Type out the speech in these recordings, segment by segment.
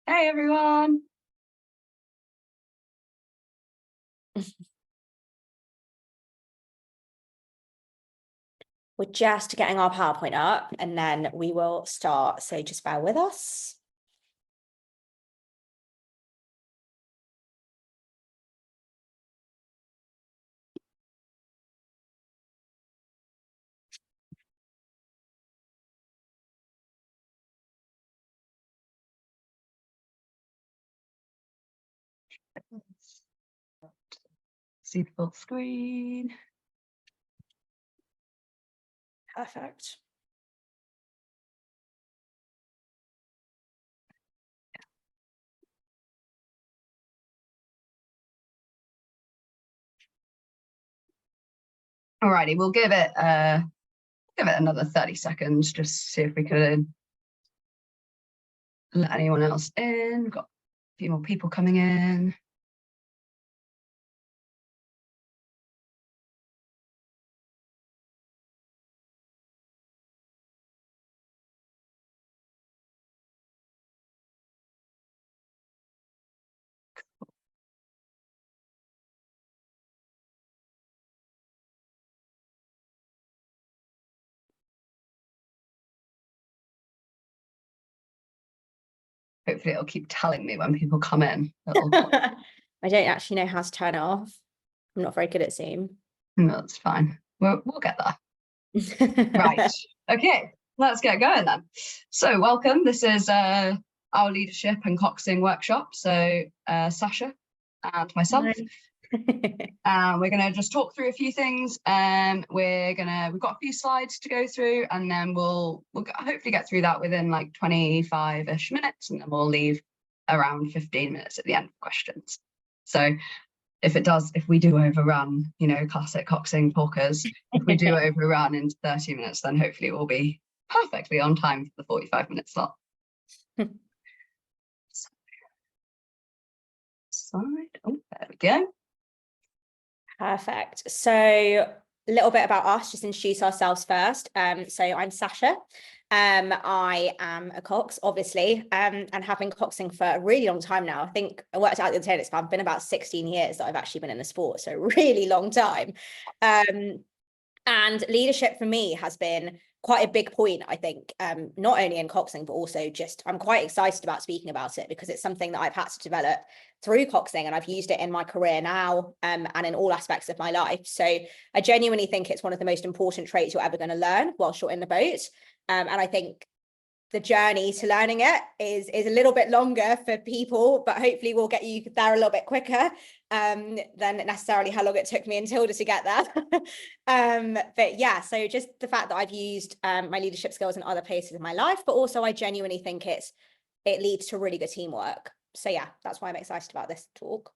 Hey everyone. We're just getting our PowerPoint up and then we will start. So just bear with us. See the full screen. Perfect. Alrighty, we'll give it another 30 seconds, just see if we could let anyone else in. We've got a few more people coming in. Hopefully it'll keep telling me when people come in. I don't actually know how to turn it off. I'm not very good at Zoom. No, that's fine. We'll get there. Right. Okay, let's get going then. So welcome. This is our leadership and coxing workshop. So Sasha and myself. We're going to just talk through a few things. We've got a few slides to go through, and then we'll hopefully get through that within like 25-ish minutes, and then we'll leave around 15 minutes at the end for questions. So if we do overrun, classic coxing talkers, if we do overrun into 30 minutes, then hopefully we'll be perfectly on time for the 45-minute slot. Slide. Oh, there we go. Perfect. So a little bit about us, just introduce ourselves first. So I'm Sasha. I am a cox, obviously, and have been coxing for a really long time now. I think I worked out the other day, it's been about 16 years that I've actually been in the sport, so a really long time. And leadership for me has been quite a big point, I think, not only in coxing, but also just I'm quite excited about speaking about it because it's something that I've had to develop through coxing, and I've used it in my career now and in all aspects of my life. So I genuinely think it's one of the most important traits you're ever going to learn whilst you're in the boat. And I think the journey to learning it is a little bit longer for people, but hopefully we'll get you there a little bit quicker than necessarily how long it took me and Tilda to get there. But yeah, so just the fact that I've used my leadership skills in other places in my life, but also I genuinely think it leads to really good teamwork. So yeah, that's why I'm excited about this talk.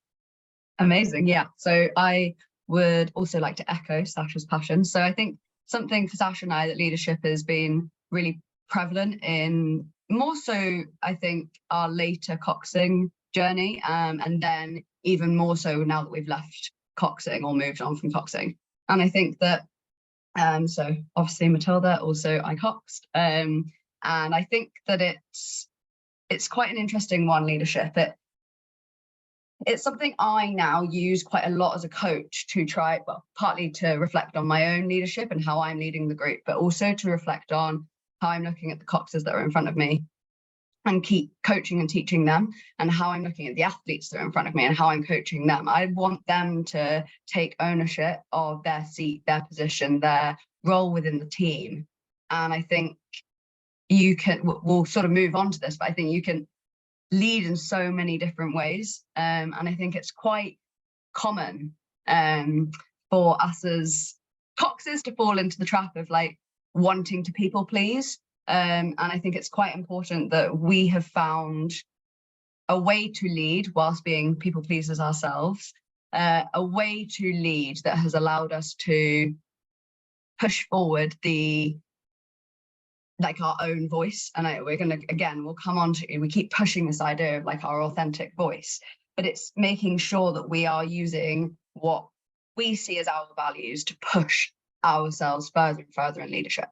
Amazing. Yeah. So I would also like to echo Sasha's passion. So I think something for Sasha and I that leadership has been really prevalent in more so, I think, our later coxing journey, and then even more so now that we've left coxing or moved on from coxing. And I think that so obviously Matilda, also I coxed, and I think that it's quite an interesting one, leadership. It's something I now use quite a lot as a coach to try, well, partly to reflect on my own leadership and how I'm leading the group, but also to reflect on how I'm looking at the coxers that are in front of me and keep coaching and teaching them, and how I'm looking at the athletes that are in front of me and how I'm coaching them. I want them to take ownership of their seat, their position, their role within the team. And I think we'll sort of move on to this, but I think you can lead in so many different ways. And I think it's quite common for us as coxers to fall into the trap of like wanting to people please. And I think it's quite important that we have found a way to lead whilst being people pleasers ourselves, a way to lead that has allowed us to push forward our own voice. And we'll come on to, we keep pushing this idea of like our authentic voice, but it's making sure that we are using what we see as our values to push ourselves further and further in leadership.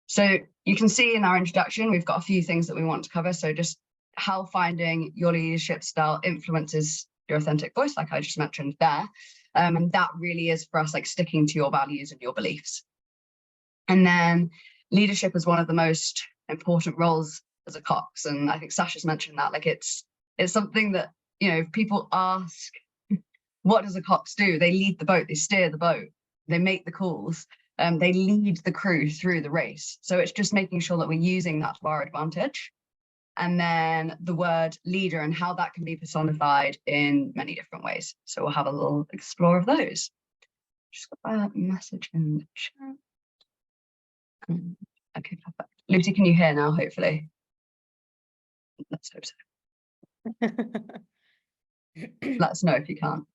So you can see in our introduction, we've got a few things that we want to cover. So just how finding your leadership style influences your authentic voice, like I just mentioned there. And that really is for us, like sticking to your values and your beliefs. And then leadership is one of the most important roles as a Cox. And I think Sasha's mentioned that, like it's something that, you know, if people ask, what does a Cox do? They lead the boat, they steer the boat, they make the calls, they lead the crew through the race. So it's just making sure that we're using that to our advantage. And then the word leader and how that can be personified in many different ways. So we'll have a little explore of those. Just got a message in the chat. Okay, perfect. Lucy, can you hear now, hopefully? Let's hope so. Let us know if you can't.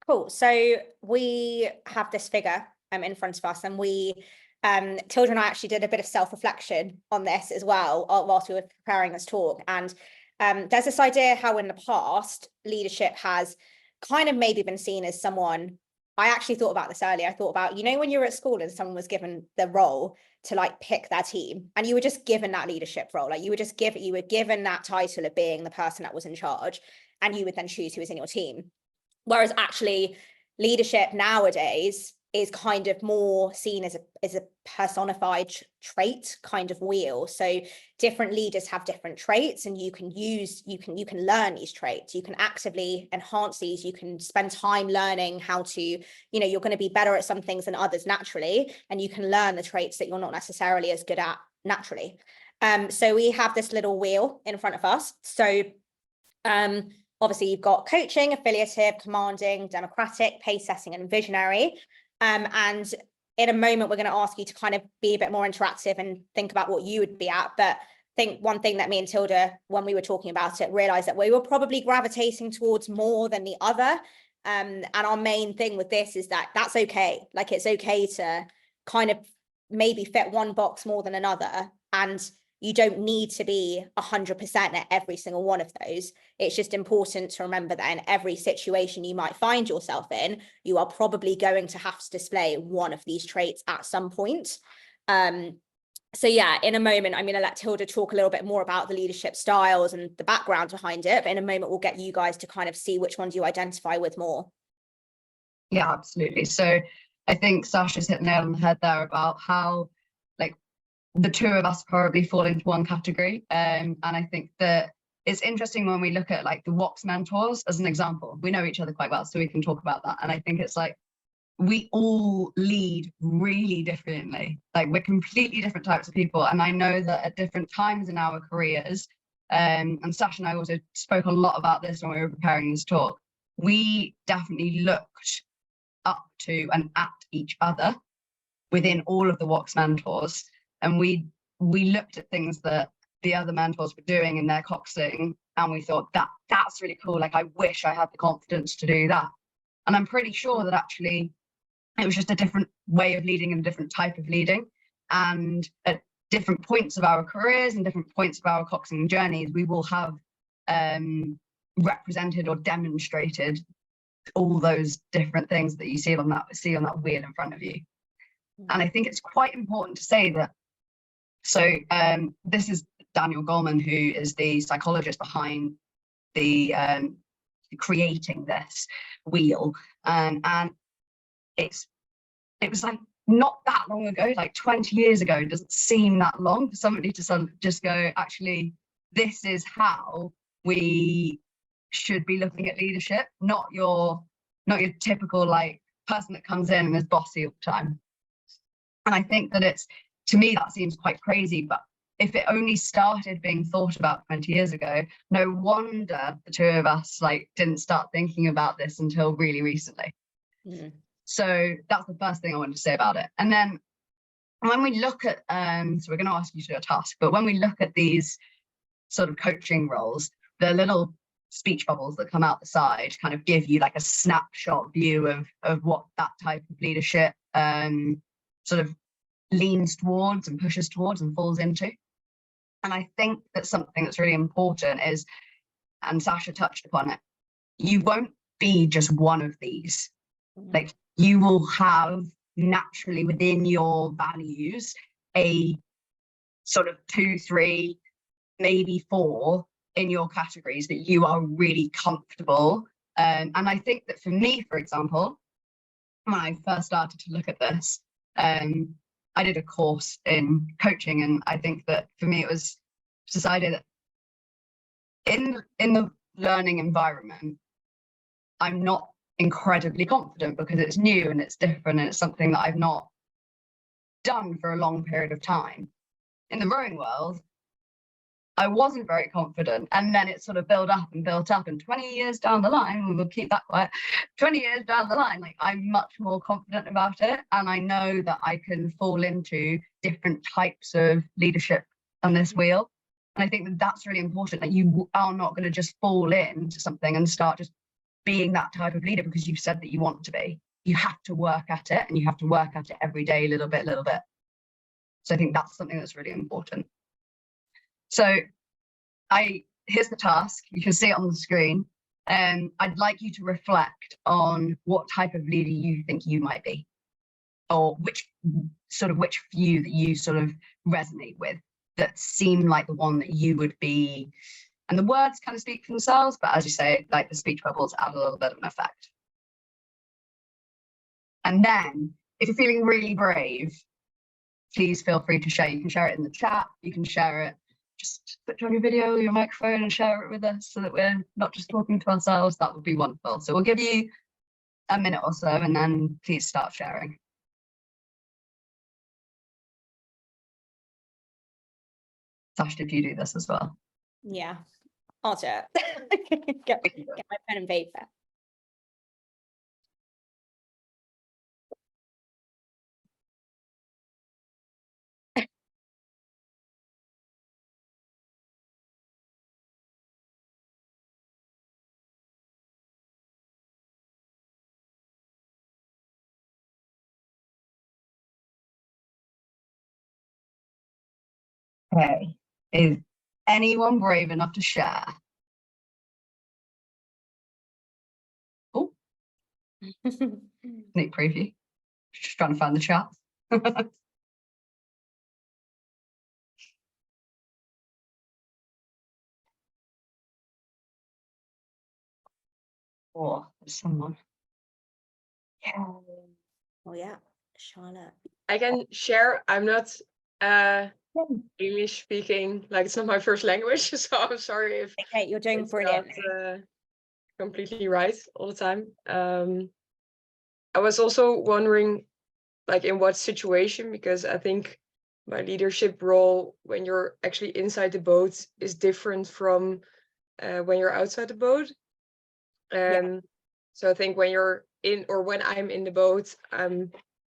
Cool. So we have this figure in front of us, and we Tilda and I actually did a bit of self-reflection on this as well whilst we were preparing this talk. And there's this idea how in the past leadership has kind of maybe been seen as someone. I actually thought about this earlier. I thought about, you know, when you were at school and someone was given the role to like pick their team, and you were just given that leadership role, like you were given that title of being the person that was in charge, and you would then choose who was in your team. Whereas actually leadership nowadays is kind of more seen as a personified trait kind of wheel. So different leaders have different traits, and you can learn these traits. You can actively enhance these. You can spend time learning how to, you know, you're going to be better at some things than others naturally, and you can learn the traits that you're not necessarily as good at naturally. So we have this little wheel in front of us. So obviously you've got coaching, affiliative, commanding, democratic, pace setting, and visionary. And in a moment, we're going to ask you to kind of be a bit more interactive and think about what you would be at. But I think one thing that me and Tilda, when we were talking about it, realized that we were probably gravitating towards more than the other. And our main thing with this is that that's okay. Like, it's okay to kind of maybe fit one box more than another. And you don't need to be 100% at every single one of those. It's just important to remember that in every situation you might find yourself in, you are probably going to have to display one of these traits at some point. So yeah, in a moment, I'm going to let Tilda talk a little bit more about the leadership styles and the background behind it. But in a moment, we'll get you guys to kind of see which ones you identify with more. Yeah, absolutely. So I think Sasha's hit the nail on the head there about how, like, the two of us probably fall into one category. And I think that it's interesting when we look at like the WOX mentors as an example. We know each other quite well, so we can talk about that. And I think it's like, we all lead really differently. Like, we're completely different types of people. And I know that at different times in our careers, and Sasha and I also spoke a lot about this when we were preparing this talk, we definitely looked up to and at each other within all of the WOX mentors. And we looked at things that the other mentors were doing in their coxing, and we thought that's really cool. Like, I wish I had the confidence to do that. And I'm pretty sure that actually it was just a different way of leading and a different type of leading. And at different points of our careers and different points of our coxing journeys, we will have represented or demonstrated all those different things that you see on that wheel in front of you. And I think it's quite important to say that. So this is Daniel Goleman, who is the psychologist behind the creating this wheel, and it was like not that long ago, like 20 years ago. It doesn't seem that long for somebody to sort of just go, actually, this is how we should be looking at leadership, not your typical like person that comes in and is bossy all the time. And I think that to me, that seems quite crazy, but if it only started being thought about 20 years ago, no wonder the two of us like didn't start thinking about this until really recently. Mm. So that's the first thing I wanted to say about it. And then when we look at, so we're going to ask you to do a task, but when we look at these sort of coaching roles, the little speech bubbles that come out the side kind of give you like a snapshot view of what that type of leadership sort of leans towards and pushes towards and falls into. And I think that something that's really important is, and Sasha touched upon it, you won't be just one of these. Like, you will have naturally within your values a sort of 2, 3 maybe 4 in your categories that you are really comfortable. And I think that for me, for example, when I first started to look at this, I did a course in coaching, and I think that for me it was decided that in the learning environment, I'm not incredibly confident because it's new and it's different and it's something that I've not done for a long period of time. In the rowing world, I wasn't very confident, and then it sort of built up, and 20 years down the line, we'll keep that quiet, 20 years down the line, like, I'm much more confident about it, and I know that I can fall into different types of leadership on this wheel. And I think that that's really important, that you are not going to just fall into something and start just being that type of leader because you've said that you want to be. You have to work at it, and you have to work at it every day, little bit. So I think that's something that's really important. So here's the task. You can see it on the screen. I'd like you to reflect on what type of leader you think you might be, or which few that you sort of resonate with, that seem like the one that you would be. And the words kind of speak for themselves, but as you say, like, the speech bubbles add a little bit of an effect. And then, if you're feeling really brave, please feel free to share. You can share it in the chat. You can share it, just put on your video, your microphone, and share it with us so that we're not just talking to ourselves. That would be wonderful. So we'll give you a minute or so, and then please start sharing. Sash, did you do this as well? Yeah, I'll do it. get my pen and paper. Okay. Is anyone brave enough to share? Oh, sneak preview. Just trying to find the chat. Oh, there's someone. Yeah. Oh yeah, Charlotte. I can share. I'm not English speaking, like, it's not my first language, so I'm sorry if Okay, you're doing it's brilliant. not completely right all the time. I was also wondering, like, in what situation, because I think my leadership role when you're actually inside the boat is different from when you're outside the boat. So I think when you're in, or when I'm in the boat, I'm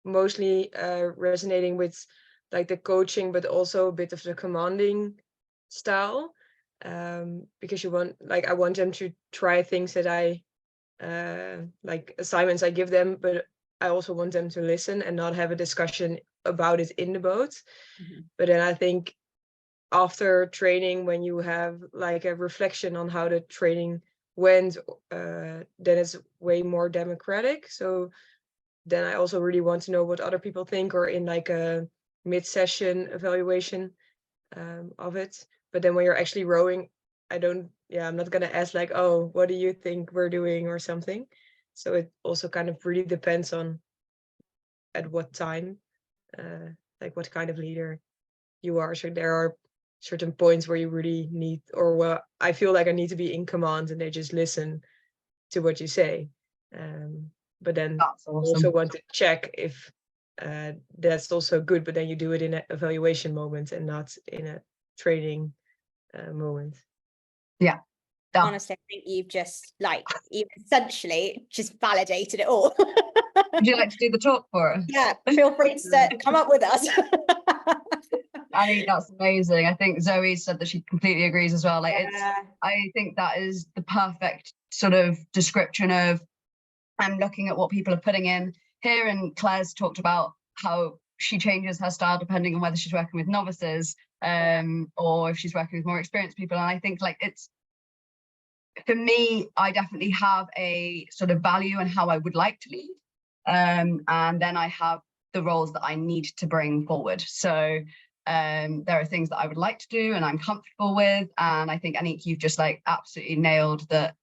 mostly resonating with, like, the coaching, but also a bit of the commanding style, because you want, like, I want them to try things that I like, assignments I give them, but I also want them to listen and not have a discussion about it in the boat. Mm-hmm. But then I think after training, when you have, like, a reflection on how the training went, then it's way more democratic. So then I also really want to know what other people think, or in, like, a mid-session evaluation of it. But then when you're actually rowing, I'm not gonna ask, like, oh, what do you think we're doing, or something. So it also kind of really depends on at what time, like, what kind of leader you are. So there are certain points where you really need, or where I feel like I need to be in command and they just listen to what you say. But then That's awesome. also want to check if that's also good, but then you do it in an evaluation moment and not in a training moment. Yeah. Honestly, I think you've essentially just validated it all. Would you like to do the talk for us? Yeah, feel free to come up with us. I think that's amazing. I think Zoe said that she completely agrees as well. Like, Yeah. I think that is the perfect sort of description of, I'm looking at what people are putting in here, and Claire's talked about how she changes her style depending on whether she's working with novices or if she's working with more experienced people. And I think, like, it's, for me, I definitely have a sort of value in how I would like to lead, and then I have the roles that I need to bring forward. So There are things that I would like to do and I'm comfortable with. And I think, Anique, you've just like absolutely nailed that.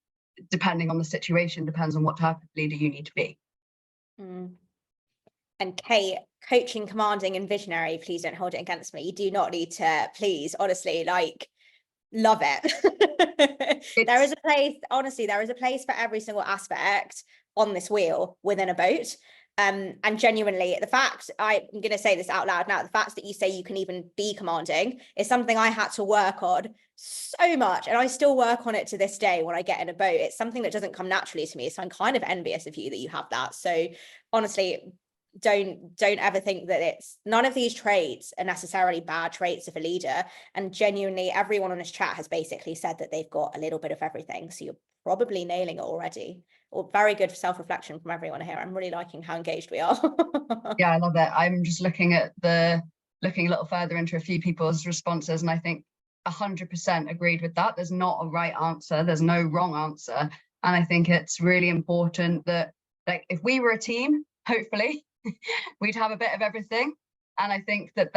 Depending on the situation, depends on what type of leader you need to be. And Kate, coaching, commanding, and visionary, please don't hold it against me. You do not need to, please, honestly, like, love it. There is a place, honestly, there is a place for every single aspect on this wheel within a boat. And genuinely, the fact, I'm going to say this out loud now, the fact that you say you can even be commanding is something I had to work on so much. And I still work on it to this day when I get in a boat. It's something that doesn't come naturally to me. So I'm kind of envious of you that you have that. So honestly, don't ever think that it's, none of these traits are necessarily bad traits of a leader. And genuinely, everyone on this chat has basically said that they've got a little bit of everything. So you're probably nailing it already. Or very good self-reflection from everyone here. I'm really liking how engaged we are. Yeah, I love it. I'm just looking a little further into a few people's responses, and I think 100% agreed with that. There's not a right answer. There's no wrong answer. And I think it's really important that, like, if we were a team, hopefully we'd have a bit of everything. And I think that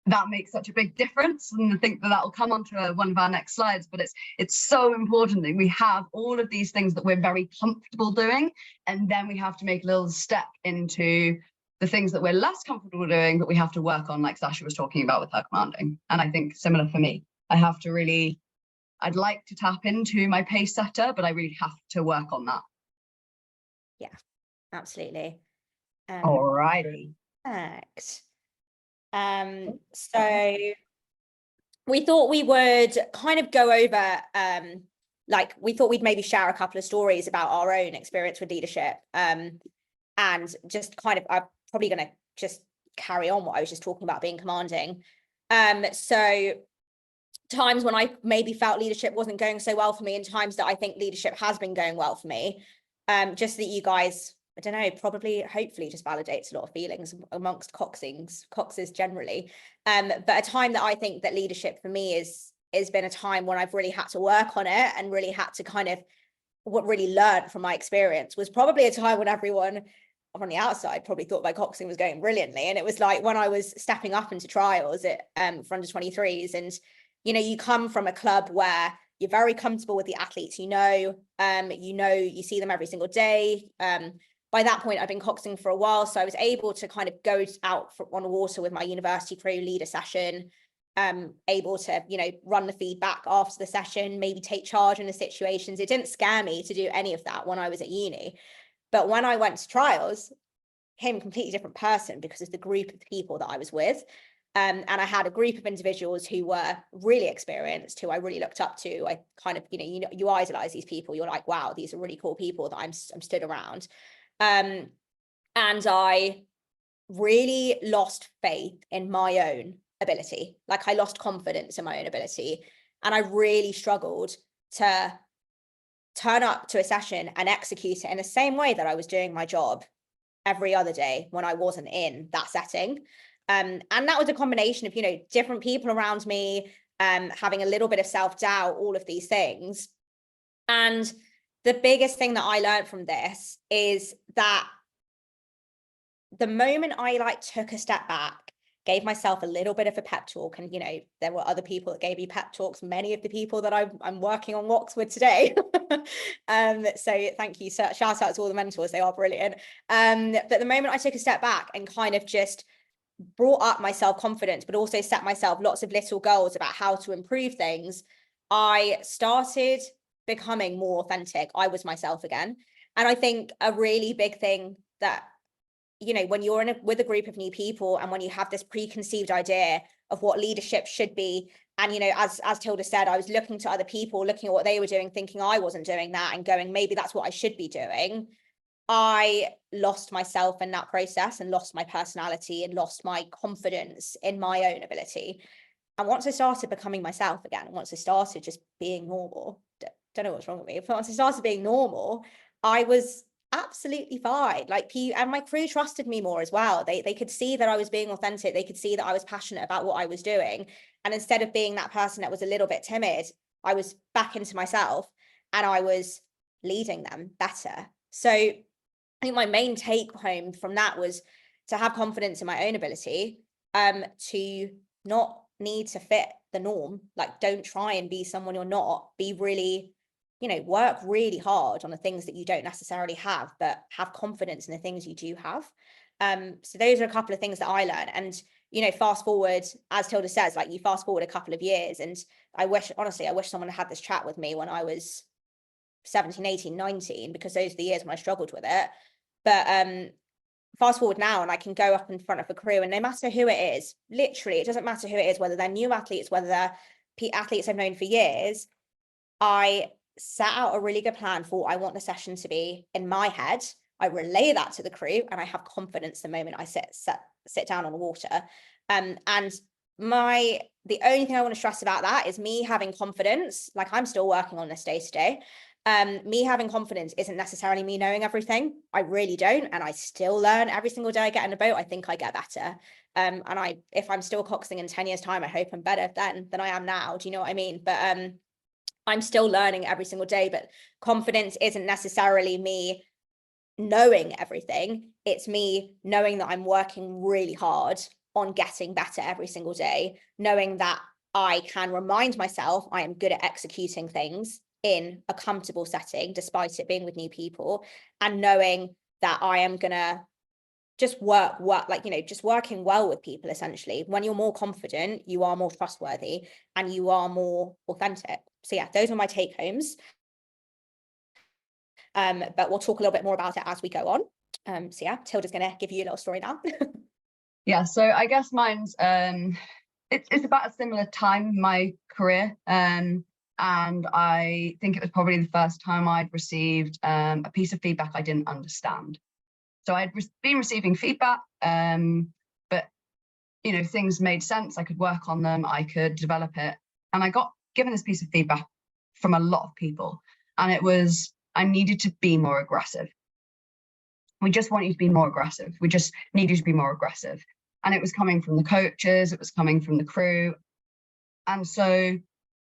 that makes such a big difference, and I think that will come onto one of our next slides. But it's so important that we have all of these things that we're very comfortable doing, and then we have to make a little step into the things that we're less comfortable doing, but we have to work on, like Sasha was talking about with her commanding. And I think similar for me, I'd like to tap into my pace setter, but I really have to work on that. Yeah, absolutely. Alrighty. Perfect. So we thought we would kind of go over, we thought we'd maybe share a couple of stories about our own experience with leadership. And just kind of, I'm probably going to just carry on what I was just talking about being commanding. So times when I maybe felt leadership wasn't going so well for me, and times that I think leadership has been going well for me, just that you guys, I don't know, probably, hopefully just validates a lot of feelings amongst Coxers generally. But a time that I think that leadership for me has been a time when I've really had to work on it and really had to kind of what really learned from my experience was probably a time when everyone on the outside probably thought my Coxing was going brilliantly. And it was like when I was stepping up into trials at for under 23s, and you come from a club where you're very comfortable with the athletes, you see them every single day. By that point, I've been Coxing for a while, so I was able to kind of go out on the water with my university crew, lead a session, able to, run the feedback after the session, maybe take charge in the situations. It didn't scare me to do any of that when I was at uni. But when I went to trials, I became a completely different person because of the group of people that I was with. And I had a group of individuals who were really experienced, who I really looked up to. I kind of, you idolize these people. You're like, wow, these are really cool people that I'm stood around. And I really lost faith in my own ability. Like I lost confidence in my own ability. And I really struggled to turn up to a session and execute it in the same way that I was doing my job every other day when I wasn't in that setting. And that was a combination of, different people around me, having a little bit of self-doubt, all of these things. And the biggest thing that I learned from this is that the moment I took a step back, gave myself a little bit of a pep talk, and there were other people that gave me pep talks, many of the people that I'm working on WOX with today. So thank you, shout out to all the mentors, they are brilliant. But the moment I took a step back and kind of just brought up my self-confidence, but also set myself lots of little goals about how to improve things, I started becoming more authentic. I was myself again. And I think a really big thing that, when you're with a group of new people, and when you have this preconceived idea of what leadership should be, and as Tilda said, I was looking to other people, looking at what they were doing, thinking I wasn't doing that, and going, maybe that's what I should be doing. I lost myself in that process, and lost my personality, and lost my confidence in my own ability. And once I started becoming myself again, once I started just being normal, don't know what's wrong with me, but once I started being normal, I was absolutely fine. And my crew trusted me more as well. They could see that I was being authentic. They could see that I was passionate about what I was doing. And instead of being that person that was a little bit timid, I was back into myself, and I was leading them better. So I think my main take home from that was to have confidence in my own ability, to not need to fit the norm. Like, don't try and be someone you're not. Be really, you know, work really hard on the things that you don't necessarily have, but have confidence in the things you do have. So those are a couple of things that I learned. And, you know, fast forward, as Tilda says, like, you fast forward a couple of years, and I wish someone had this chat with me when I was 17, 18, 19, because those are the years when I struggled with it. But fast forward now, and I can go up in front of a crew, and no matter who it is, literally, it doesn't matter who it is, whether they're new athletes, whether they're athletes I've known for years, I set out a really good plan for what I want the session to be in my head. I relay that to the crew, and I have confidence the moment I sit down on the water. And the only thing I want to stress about that is me having confidence. Like, I'm still working on this day to day. Me having confidence isn't necessarily me knowing everything. I really don't. And I still learn every single day I get in a boat. I think I get better. And if I'm still coxing in 10 years time, I hope I'm better then than I am now. Do you know what I mean? But I'm still learning every single day. But confidence isn't necessarily me knowing everything. It's me knowing that I'm working really hard on getting better every single day, knowing that I can remind myself I am good at executing things in a comfortable setting, despite it being with new people, and knowing that I am gonna just work, like, you know, just working well with people. Essentially, when you're more confident, you are more trustworthy and you are more authentic. So yeah, those are my take homes. But we'll talk a little bit more about it as we go on. So yeah, Tilda's gonna give you a little story now. Yeah, so I guess mine's it's about a similar time in my career, and I think it was probably the first time I'd received a piece of feedback I didn't understand. So I'd been receiving feedback, but, you know, things made sense. I could work on them, I could develop it, and I got given this piece of feedback from a lot of people, and it was I needed to be more aggressive. We just want you to be more aggressive. We just need you to be more aggressive. And it was coming from the coaches, it was coming from the crew. And so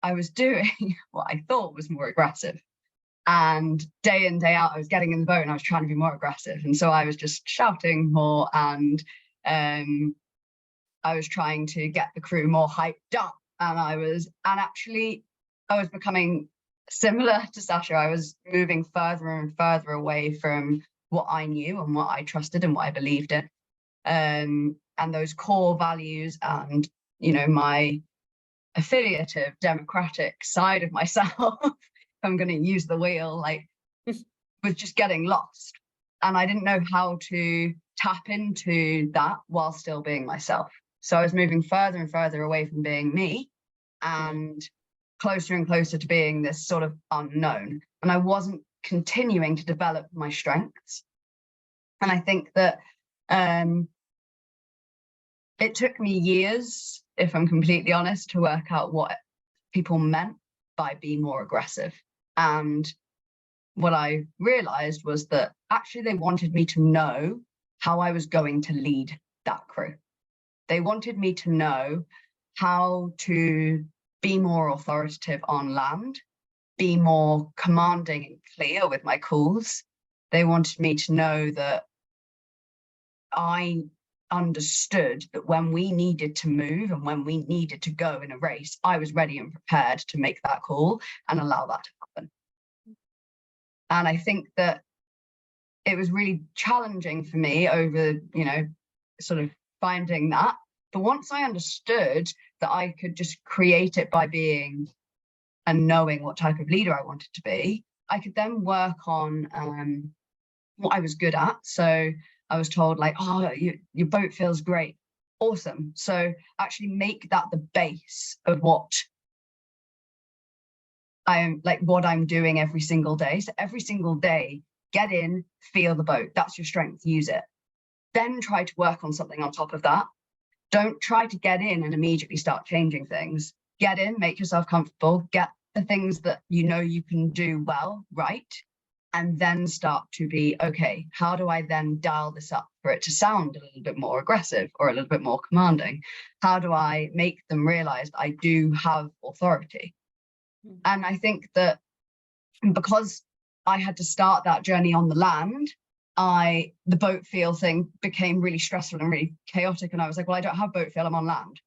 I was doing what I thought was more aggressive. And day in, day out, I was getting in the boat and I was trying to be more aggressive. And so I was just shouting more, and I was trying to get the crew more hyped up. And I was becoming similar to Sasha. I was moving further and further away from what I knew and what I trusted and what I believed in, and those core values, and, you know, my affiliative democratic side of myself, I'm going to use the wheel, like, was just getting lost, and I didn't know how to tap into that while still being myself. So I was moving further and further away from being me, and closer and closer to being this sort of unknown, and I wasn't continuing to develop my strengths. And I think that it took me years, if I'm completely honest, to work out what people meant by being more aggressive. And what I realized was that actually they wanted me to know how I was going to lead that crew. They wanted me to know how to be more authoritative on land, be more commanding and clear with my calls. They wanted me to know that I understood that when we needed to move and when we needed to go in a race, I was ready and prepared to make that call and allow that to happen. And I think that it was really challenging for me over, you know, sort of finding that. But once I understood that I could just create it by being and knowing what type of leader I wanted to be, I could then work on what I was good at. So I was told, like, oh, your boat feels great. Awesome. So actually make that the base of what I'm doing every single day. So every single day, get in, feel the boat. That's your strength, use it. Then try to work on something on top of that. Don't try to get in and immediately start changing things. Get in, make yourself comfortable, get the things that you know you can do well, right? And then start to be, okay, how do I then dial this up for it to sound a little bit more aggressive or a little bit more commanding? How do I make them realize I do have authority? And I think that because I had to start that journey on the land, the boat feel thing became really stressful and really chaotic. And I was like, well, I don't have boat feel, I'm on land.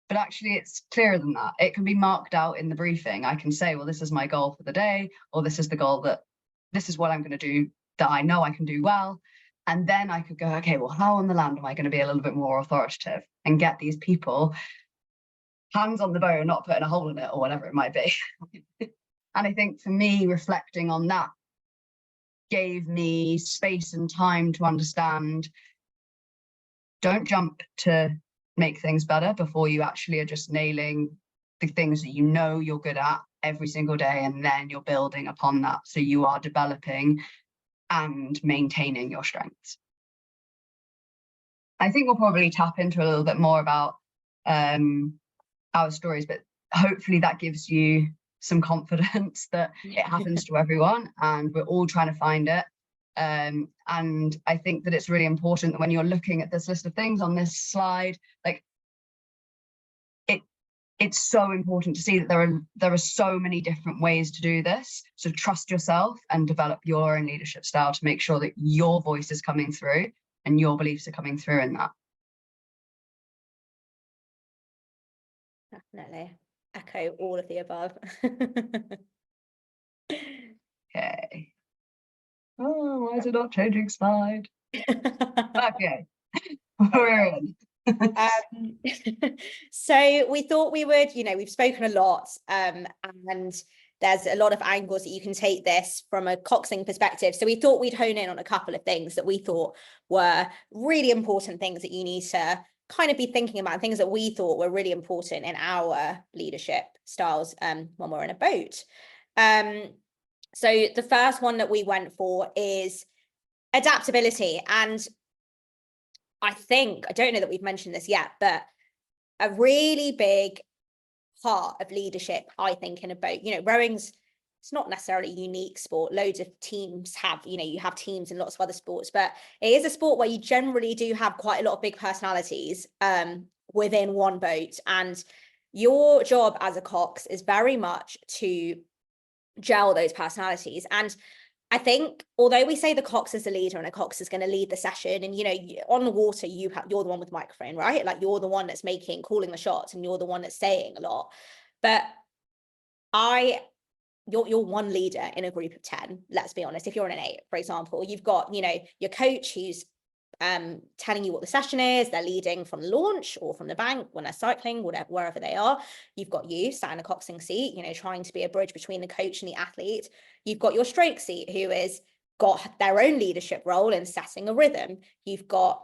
But actually, it's clearer than that. It can be marked out in the briefing. I can say, well, this is my goal for the day, or this is the goal this is what I'm going to do that I know I can do well. And then I could go, okay, well, how on the land am I going to be a little bit more authoritative and get these people hands on the boat and not putting a hole in it or whatever it might be. And I think for me, reflecting on that gave me space and time to understand, don't jump to make things better before you actually are just nailing the things that you know you're good at every single day, and then you're building upon that, so you are developing and maintaining your strengths. I think we'll probably tap into a little bit more about our stories, but hopefully that gives you some confidence that it happens to everyone and we're all trying to find it. And I think that it's really important that when you're looking at this list of things on this slide, like it's so important to see that there are so many different ways to do this. So trust yourself and develop your own leadership style to make sure that your voice is coming through and your beliefs are coming through in that. Definitely. Echo all of the above. Okay. Oh, why is it not changing slide? Okay. We're in. So we thought we would, we've spoken a lot, and there's a lot of angles that you can take this from a Coxing perspective. So we thought we'd hone in on a couple of things that we thought were really important things that you need to kind of be thinking about, things that we thought were really important in our leadership styles when we're in a boat. So the first one that we went for is adaptability. And I don't know that we've mentioned this yet, but a really big part of leadership, I think, in a boat, rowing's, it's not necessarily a unique sport. Loads of teams have, you have teams in lots of other sports, but it is a sport where you generally do have quite a lot of big personalities within one boat. And your job as a Cox is very much to gel those personalities. And I think, although we say the Cox is the leader and a Cox is going to lead the session, and on the water you're the one with the microphone, right? Like you're the one that's calling the shots, and you're the one that's saying a lot. But you're one leader in a group of 10. Let's be honest. If you're in an 8, for example, you've got your coach who's telling you what the session is. They're leading from the launch or from the bank when they're cycling, wherever they are. You've got you sat in a coxing seat, trying to be a bridge between the coach and the athlete. You've got your stroke seat, who is got their own leadership role in setting a rhythm. You've got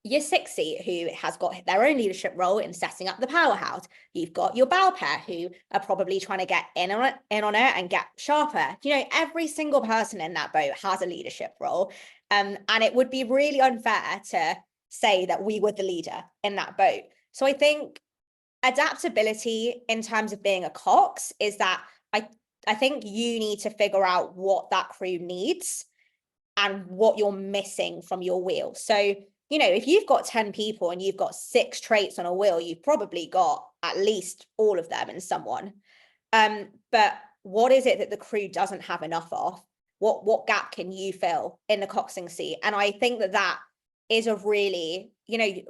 your 6 seat, who has got their own leadership role in setting up the powerhouse. You've got your bow pair, who are probably trying to get in on it and get sharper. Every single person in that boat has a leadership role. And it would be really unfair to say that we were the leader in that boat. So I think adaptability in terms of being a Cox is that I think you need to figure out what that crew needs and what you're missing from your wheel. So, if you've got 10 people and you've got 6 traits on a wheel, you've probably got at least all of them in someone. But what is it that the crew doesn't have enough of? What gap can you fill in the coxing seat? And I think that is a really,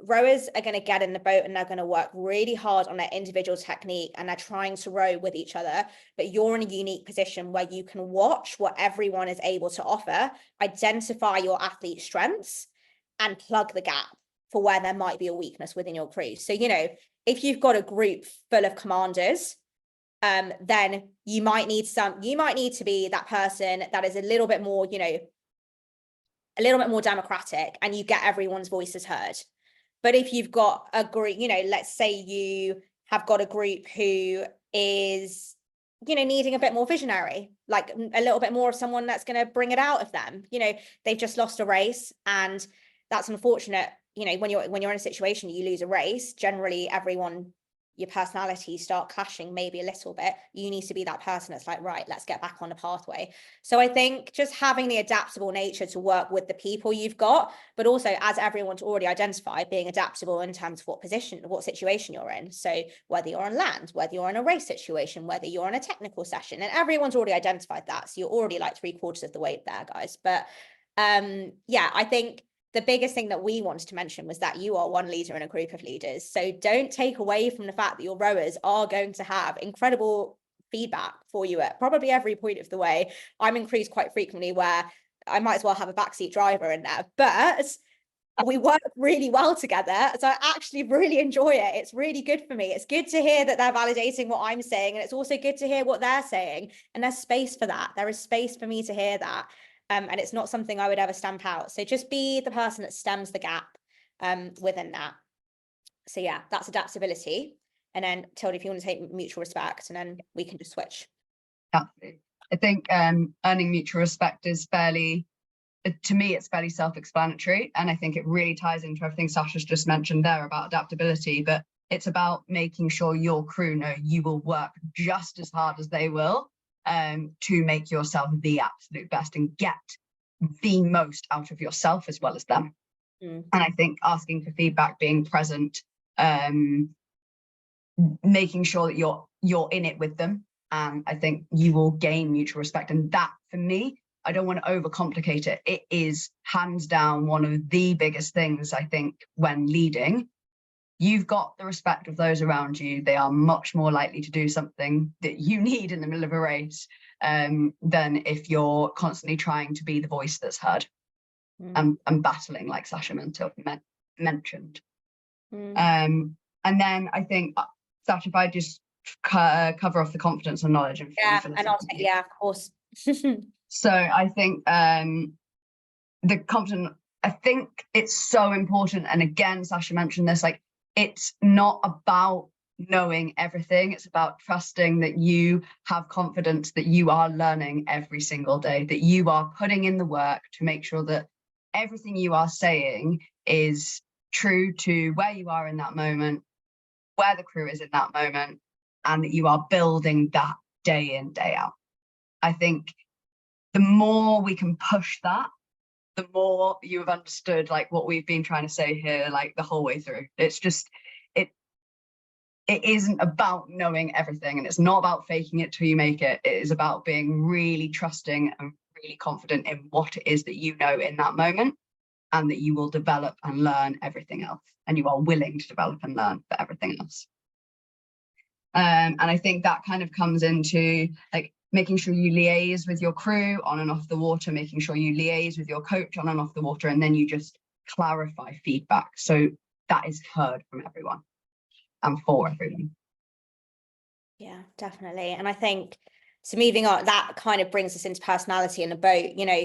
rowers are going to get in the boat and they're going to work really hard on their individual technique, and they're trying to row with each other. But you're in a unique position where you can watch what everyone is able to offer, identify your athlete's strengths, and plug the gap for where there might be a weakness within your crew. So, if you've got a group full of commanders, then you might need to be that person that is a little bit more, a little bit more democratic, and you get everyone's voices heard. But if you've got a group, let's say you have got a group who is, needing a bit more visionary, like a little bit more of someone that's going to bring it out of them. They've just lost a race, and that's unfortunate. When you're in a situation, you lose a race, generally your personalities start clashing maybe a little bit. You need to be that person that's like, right, let's get back on the pathway. So I think just having the adaptable nature to work with the people you've got, but also, as everyone's already identified, being adaptable in terms of what situation you're in. So whether you're on land, whether you're in a race situation, whether you're in a technical session, and everyone's already identified that. So you're already like 3/4 of the way there, guys. But Yeah, I think the biggest thing that we wanted to mention was that you are one leader in a group of leaders. So don't take away from the fact that your rowers are going to have incredible feedback for you at probably every point of the way. I'm in crews quite frequently where I might as well have a backseat driver in there, but we work really well together. So I actually really enjoy it. It's really good for me. It's good to hear that they're validating what I'm saying. And it's also good to hear what they're saying. And there's space for that. There is space for me to hear that. And it's not something I would ever stamp out. So just be the person that stems the gap within that. So yeah, that's adaptability. And then Tilda, if you want to take mutual respect, and then we can just switch. Absolutely. I think earning mutual respect is fairly, to me, it's fairly self-explanatory. And I think it really ties into everything Sasha's just mentioned there about adaptability, but it's about making sure your crew know you will work just as hard as they will to make yourself the absolute best and get the most out of yourself as well as them. And I think asking for feedback, being present, making sure that you're in it with them, and I think you will gain mutual respect. And that, for me, I don't want to overcomplicate it. It is hands down one of the biggest things, I think, when leading. You've got the respect of those around you. They are much more likely to do something that you need in the middle of a race than if you're constantly trying to be the voice that's heard and battling, like Sasha mentioned. And then I think, Sasha, if I just cover off the confidence and knowledge. And And I'll take, of course. So I think the confidence, I think it's so important. And again, Sasha mentioned this, like, it's not about knowing everything. It's about trusting that you have confidence that you are learning every single day, that you are putting in the work to make sure that everything you are saying is true to where you are in that moment, where the crew is in that moment, and that you are building that day in, day out. I think the more we can push that, the more you have understood, like, what we've been trying to say here, like, the whole way through. It's just, it isn't about knowing everything, and it's not about faking it till you make it. It is about being really trusting and really confident in what it is that you know in that moment, and that you will develop and learn everything else, and you are willing to develop and learn for everything else. And I think that kind of comes into, like, making sure you liaise with your crew on and off the water, making sure you liaise with your coach on and off the water, and then you just clarify feedback so that is heard from everyone and for everyone. Yeah, definitely. And I think, so moving on, that kind of brings us into personality in the boat. You know,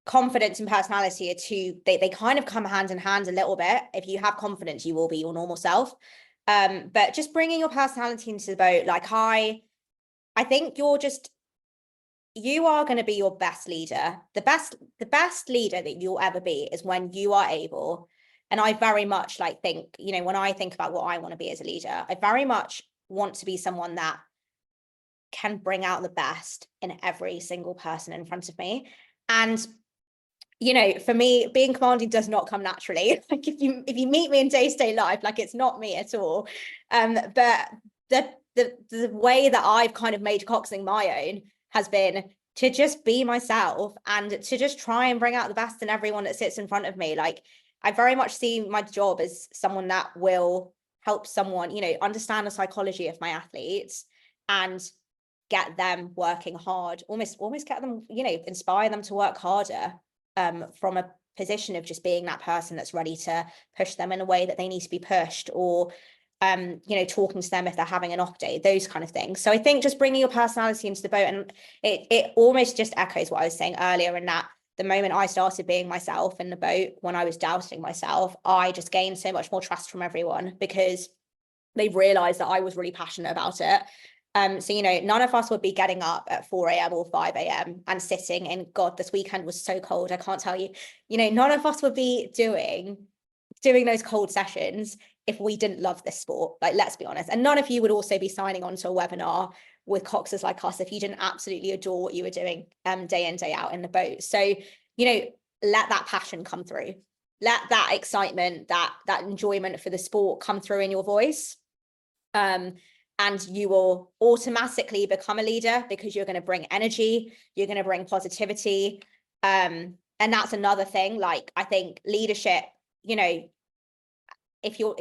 confidence and personality are two, they kind of come hand in hand a little bit. If you have confidence, you will be your normal self. But just bringing your personality into the boat, like, I think you are going to be your best leader. The best leader that you'll ever be is when you are able. And I very much think, you know, when I think about what I want to be as a leader, I very much want to be someone that can bring out the best in every single person in front of me. And, you know, for me, being commanding does not come naturally. Like, if you meet me in day-to-day life, like, it's not me at all. But the way that I've kind of made Coxing my own has been to just be myself and to just try and bring out the best in everyone that sits in front of me. Like, I very much see my job as someone that will help someone, you know, understand the psychology of my athletes and get them working hard, almost get them, you know, inspire them to work harder from a position of just being that person that's ready to push them in a way that they need to be pushed, or you know, talking to them if they're having an off day, those kind of things. So I think just bringing your personality into the boat, and it almost just echoes what I was saying earlier, in that the moment I started being myself in the boat, when I was doubting myself, I just gained so much more trust from everyone because they realized that I was really passionate about it. So, you know, none of us would be getting up at 4 a.m. or 5 a.m. and sitting in, God, this weekend was so cold, I can't tell you, you know, none of us would be doing those cold sessions if we didn't love this sport. Like, let's be honest. And none of you would also be signing on to a webinar with Coxers like us if you didn't absolutely adore what you were doing day in, day out in the boat. So, you know, let that passion come through. Let that excitement, that enjoyment for the sport come through in your voice. And you will automatically become a leader because you're going to bring energy, you're going to bring positivity. that's another thing. Like, I think leadership, you know, if you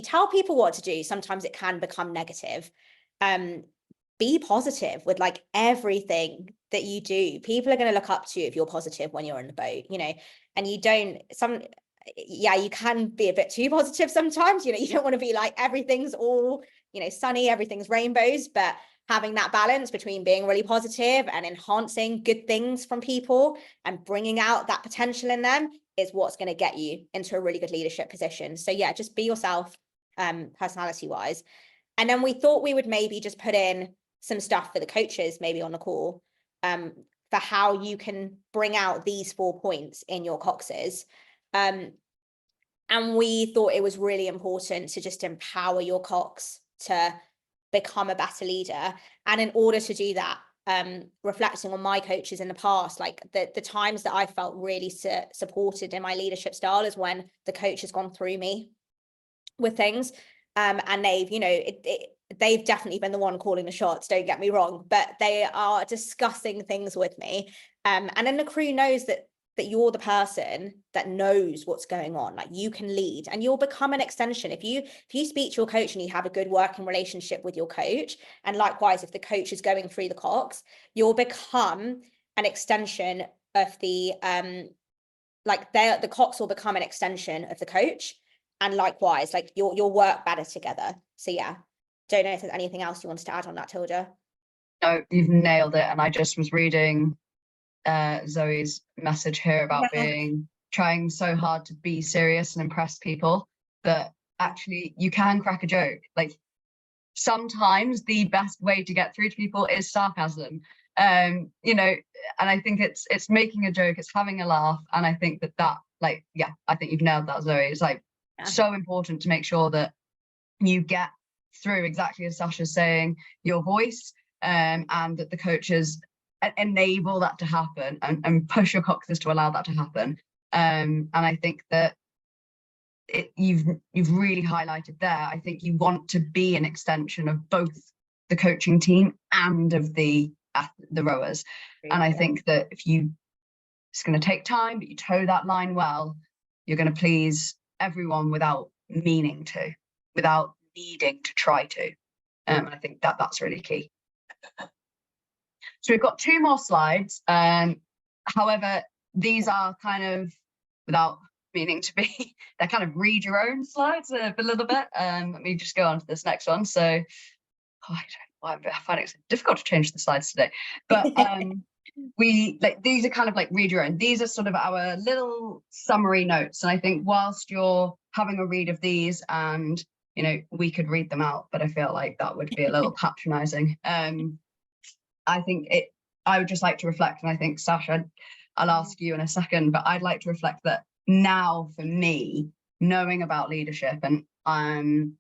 tell people what to do, sometimes it can become negative. Be positive with like everything that you do. People are going to look up to you if you're positive when you're in the boat, you know, and you can be a bit too positive sometimes, you know, you don't want to be like, everything's all, you know, sunny, everything's rainbows, but having that balance between being really positive and enhancing good things from people and bringing out that potential in them is what's going to get you into a really good leadership position. So yeah, just be yourself, personality wise. And then we thought we would maybe just put in some stuff for the coaches, maybe on the call, for how you can bring out these 4 points in your Coxes. And we thought it was really important to just empower your Cox to become a better leader. And in order to do that, reflecting on my coaches in the past, like the times that I felt really supported in my leadership style is when the coach has gone through me with things. And they've, you know, they've definitely been the one calling the shots, don't get me wrong, but they are discussing things with me. And then the crew knows that you're the person that knows what's going on. Like, you can lead and you'll become an extension. If you speak to your coach and you have a good working relationship with your coach, and likewise, if the coach is going through the Cox, you'll become an extension of the Cox will become an extension of the coach. And likewise, like you'll work better together. So yeah, don't know if there's anything else you wanted to add on that, Tilda. No, you've nailed it. And I just was reading Zoe's message here about trying so hard to be serious and impress people, that actually you can crack a joke. Like, sometimes the best way to get through to people is sarcasm. You know, and I think it's making a joke, it's having a laugh. And I think that like, yeah, I think you've nailed that, Zoe. It's like so important to make sure that you get through, exactly as Sasha's saying, your voice, and that the coaches enable that to happen and push your Coxes to allow that to happen. And I think that you've really highlighted there. I think you want to be an extension of both the coaching team and of the rowers. And I think that if it's going to take time, but you toe that line well, you're going to please everyone without meaning to, without needing to try to. And I think that's really key. So we've got 2 more slides. However, these are kind of, without meaning to be, they're kind of read your own slides a little bit. Let me just go on to this next one. So I find it difficult to change the slides today, but these are kind of like read your own. These are sort of our little summary notes. And I think whilst you're having a read of these, and you know, we could read them out, but I feel like that would be a little patronizing. I think I would just like to reflect, and I think, Sasha, I'll ask you in a second, but I'd like to reflect that now, for me, knowing about leadership and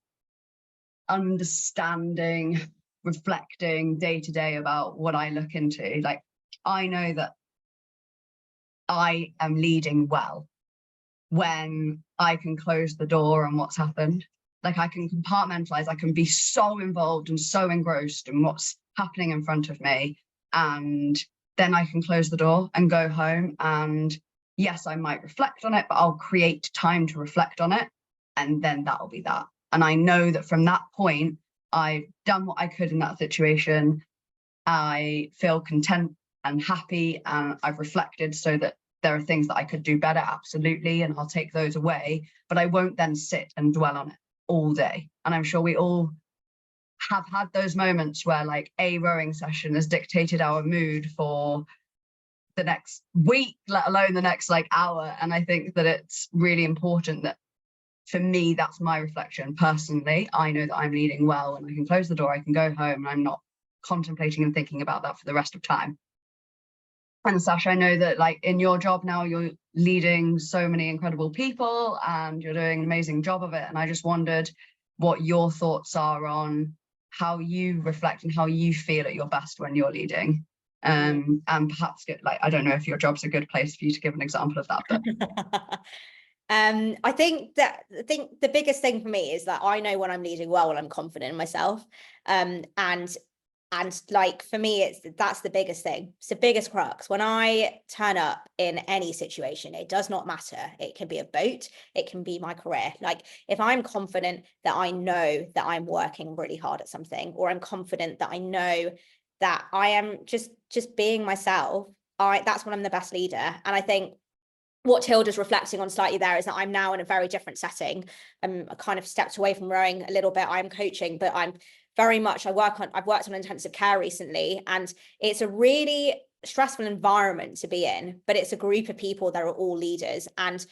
understanding, reflecting day to day about what I look into, like, I know that I am leading well when I can close the door on what's happened. Like, I can compartmentalize, I can be so involved and so engrossed in what's happening in front of me, and then I can close the door and go home. And yes, I might reflect on it, but I'll create time to reflect on it, and then that'll be that. And I know that from that point, I've done what I could in that situation. I feel content and happy, and I've reflected, so that there are things that I could do better, absolutely, and I'll take those away, but I won't then sit and dwell on it all day. And I'm sure we all have had those moments where, like, a rowing session has dictated our mood for the next week, let alone the next like hour. And I think that it's really important that, for me, that's my reflection personally. I know that I'm leading well, and I can close the door, I can go home, and I'm not contemplating and thinking about that for the rest of time. And Sasha, I know that, like, in your job now, you're leading so many incredible people and you're doing an amazing job of it. And I just wondered what your thoughts are on how you reflect and how you feel at your best when you're leading. And perhaps like, I don't know if your job's a good place for you to give an example of that, but I think the biggest thing for me is that I know when I'm leading well, when I'm confident in myself. And And like, for me, that's the biggest thing. It's the biggest crux. When I turn up in any situation, it does not matter. It can be a boat, it can be my career. Like, if I'm confident that I know that I'm working really hard at something, or I'm confident that I know that I am just being myself, that's when I'm the best leader. And I think what Tilda's reflecting on slightly there is that I'm now in a very different setting. I kind of stepped away from rowing a little bit. I'm coaching, but I'm very much, I've worked on intensive care recently, and it's a really stressful environment to be in, but it's a group of people that are all leaders. And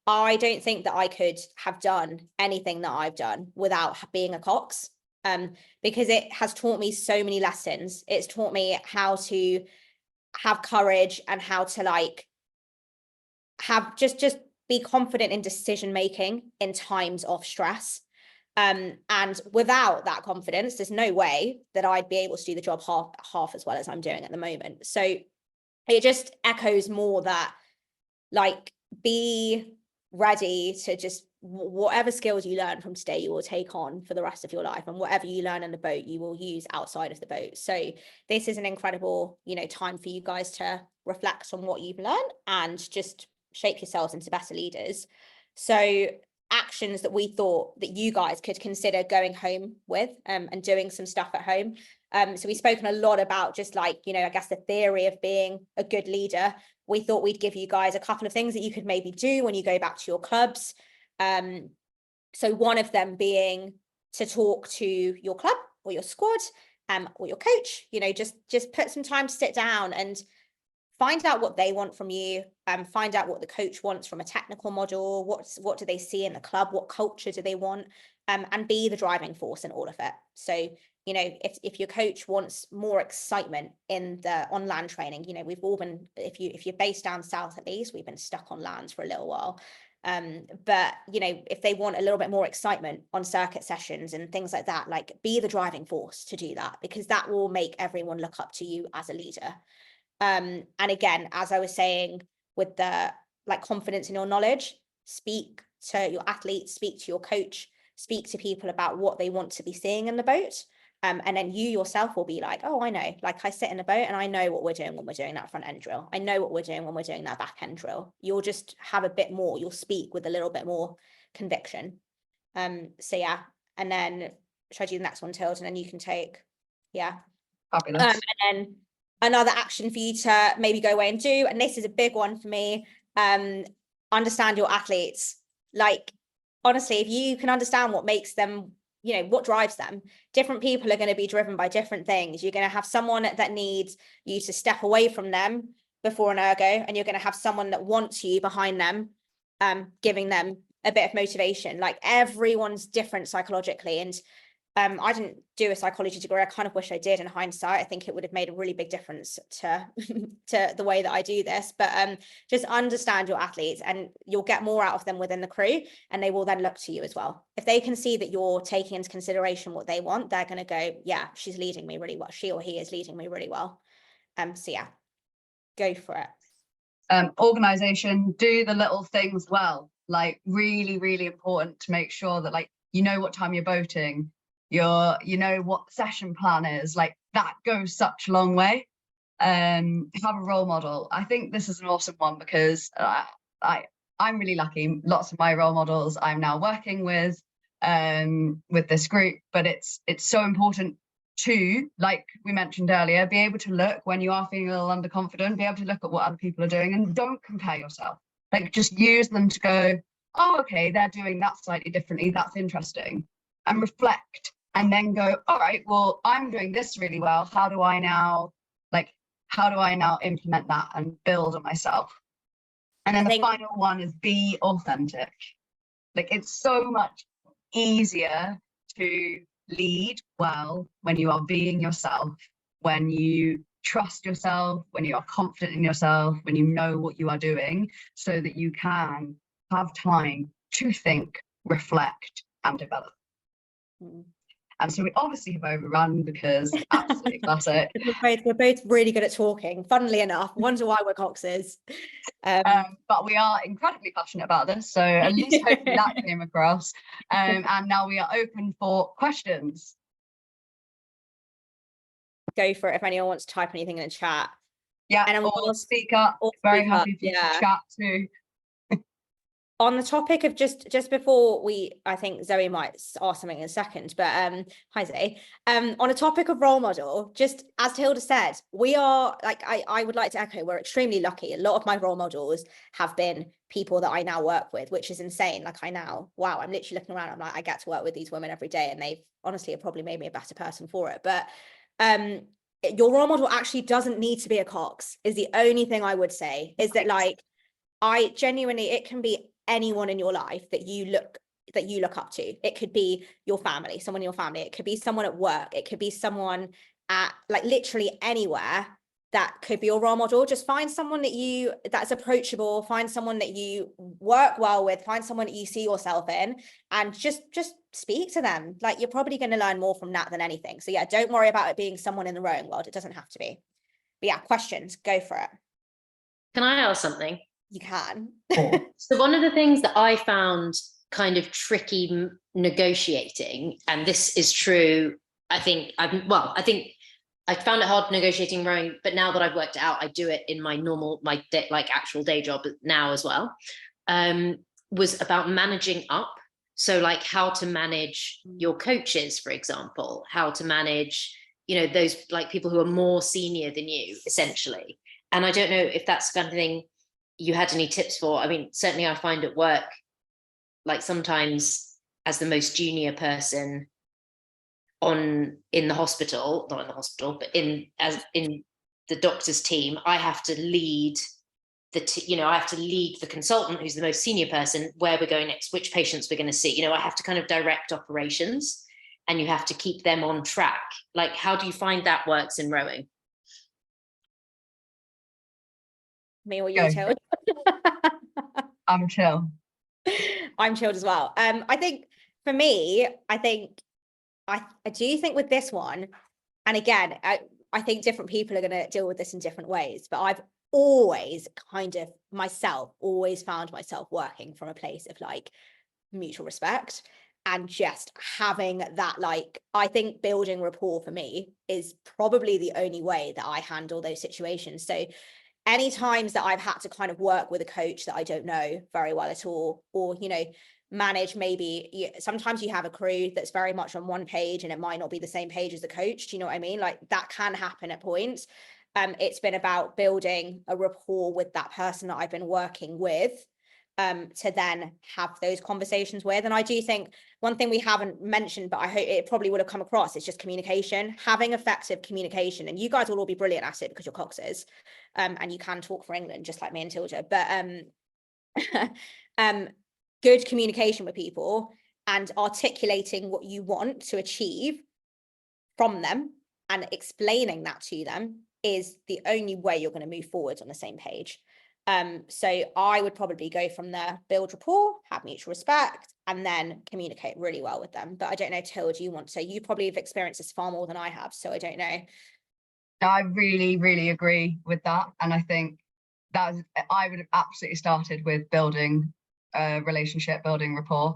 I don't think that I could have done anything that I've done without being a Cox, because it has taught me so many lessons. It's taught me how to have courage and how to like have just be confident in decision making in times of stress. And without that confidence, there's no way that I'd be able to do the job half as well as I'm doing at the moment. So it just echoes more that, like, be ready to just, whatever skills you learn from today, you will take on for the rest of your life, and whatever you learn in the boat, you will use outside of the boat. So this is an incredible, time for you guys to reflect on what you've learned and just shape yourselves into better leaders. So actions that we thought that you guys could consider going home with, and doing some stuff at home. So we've spoken a lot about just like, I guess the theory of being a good leader. We thought we'd give you guys a couple of things that you could maybe do when you go back to your clubs. So one of them being to talk to your club or your squad, or your coach, just put some time to sit down and find out what they want from you, find out what the coach wants from a technical model, what do they see in the club, what culture do they want, and be the driving force in all of it. So, if your coach wants more excitement in the on land training, we've all been, if you're based down south at least, we've been stuck on lands for a little while. But if they want a little bit more excitement on circuit sessions and things like that, like, be the driving force to do that, because that will make everyone look up to you as a leader. And again, as I was saying, with the confidence in your knowledge, speak to your athletes, speak to your coach, speak to people about what they want to be seeing in the boat. And then you yourself will be like, oh, I know, like, I sit in the boat and I know what we're doing when we're doing that front end drill. I know what we're doing when we're doing that back end drill. You'll just have a bit more, you'll speak with a little bit more conviction. So yeah, and then should I do the next one, Tilda, and then you can take, yeah. Fabulous. And then another action for you to maybe go away and do, and this is a big one for me, understand your athletes. Like, honestly, if you can understand what makes them, what drives them, different people are going to be driven by different things. You're going to have someone that needs you to step away from them before an ergo, and you're going to have someone that wants you behind them, giving them a bit of motivation. Like, everyone's different psychologically, and I didn't do a psychology degree. I kind of wish I did in hindsight. I think it would have made a really big difference to the way that I do this. But just understand your athletes, and you'll get more out of them within the crew, and they will then look to you as well. If they can see that you're taking into consideration what they want, they're going to go, yeah, she's leading me really well. She or he is leading me really well. So yeah, go for it. Organization, do the little things well. Like, really, really important to make sure that, like, what time you're boating, what the session plan is. Like, that goes such a long way. Have a role model. I think this is an awesome one, because I'm really lucky. Lots of my role models I'm now working with this group, but it's so important to, like we mentioned earlier, be able to look when you are feeling a little underconfident, be able to look at what other people are doing, and don't compare yourself. Like, just use them to go, oh, okay, they're doing that slightly differently, that's interesting, and reflect. And then go, all right, well, I'm doing this really well. How do I now implement that and build on myself? And then the final one is be authentic. Like, it's so much easier to lead well when you are being yourself, when you trust yourself, when you are confident in yourself, when you know what you are doing, so that you can have time to think, reflect, and develop. And so we obviously have overrun, because absolutely classic. We're both really good at talking, funnily enough. Wonder why we're Coxes. But we are incredibly passionate about this, so at least hopefully that came across. And now we are open for questions. go for it if anyone wants to type anything in the chat. Yeah, And or speak up. Very happy for you to chat too. On the topic of just before I think Zoe might ask something in a second, but hi Zoe. On a topic of role model, just as Tilda said, we are like, I would like to echo, we're extremely lucky. A lot of my role models have been people that I now work with, which is insane. Like wow, I'm literally looking around, I'm like, I get to work with these women every day, and they've honestly have probably made me a better person for it. But your role model actually doesn't need to be a Cox, is the only thing I would say, is that like, I genuinely, it can be anyone in your life that you look up to. It could be your family, someone in your family. It could be someone at work. It could be someone at like literally anywhere that could be your role model. Just find someone that's approachable, find someone that you work well with, find someone that you see yourself in, and just speak to them. Like, you're probably going to learn more from that than anything. So yeah, don't worry about it being someone in the rowing world. It doesn't have to be. But yeah, questions, go for it. Can I ask something? You can. So one of the things that I found kind of tricky negotiating, and this is true, I think I found it hard negotiating rowing, but now that I've worked it out, I do it in my normal, actual day job now as well, was about managing up. So like how to manage your coaches, for example, how to manage, those like people who are more senior than you, essentially. And I don't know if that's the kind of thing you had any tips for. I mean, certainly I find at work, like sometimes as the most junior person in the hospital, not in the hospital, but in the doctor's team, I have to lead I have to lead the consultant who's the most senior person, where we're going next, which patients we're going to see. I have to kind of direct operations, and you have to keep them on track. Like, how do you find that works in rowing? Me or you, Tilda? I'm chill. I'm chilled as well. I think for me, I do think with this one, and again, I think different people are going to deal with this in different ways, but I've always always found myself working from a place of like mutual respect, and just having that, like, I think building rapport for me is probably the only way that I handle those situations. So any times that I've had to kind of work with a coach that I don't know very well at all, or, manage, maybe sometimes you have a crew that's very much on one page and it might not be the same page as the coach. Do you know what I mean? Like, that can happen at points. It's been about building a rapport with that person that I've been working with, to then have those conversations with. And I do think one thing we haven't mentioned, but I hope it probably would have come across, is just communication, having effective communication. And you guys will all be brilliant at it because you're Coxes, and you can talk for England just like me and Tilda. But good communication with people and articulating what you want to achieve from them and explaining that to them is the only way you're going to move forward on the same page. So I would probably go from there, build rapport, have mutual respect, and then communicate really well with them. But I don't know, Tilda, you probably have experienced this far more than I have, so I don't know. I really, really agree with that. And I think I would have absolutely started with building a relationship, building rapport.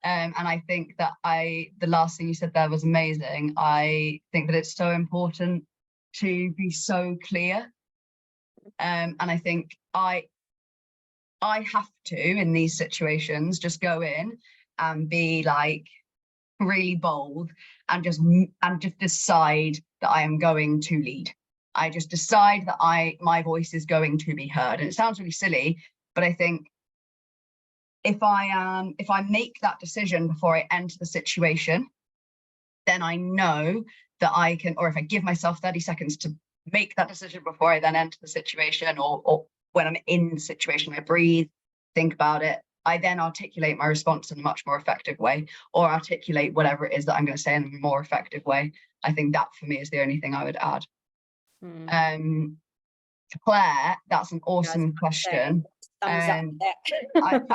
And I think that the last thing you said there was amazing. I think that it's so important to be so clear. And I think I have to, in these situations, just go in and be like really bold and just decide that I am going to lead. I just decide that my voice is going to be heard. And it sounds really silly, but I think if I make that decision before I enter the situation, then I know that I can, or if I give myself 30 seconds to make that decision before I then enter the situation, or when I'm in the situation, I breathe, think about it. I then articulate my response in a much more effective way, or articulate whatever it is that I'm going to say in a more effective way. I think that for me is the only thing I would add. Claire, that's an awesome question. I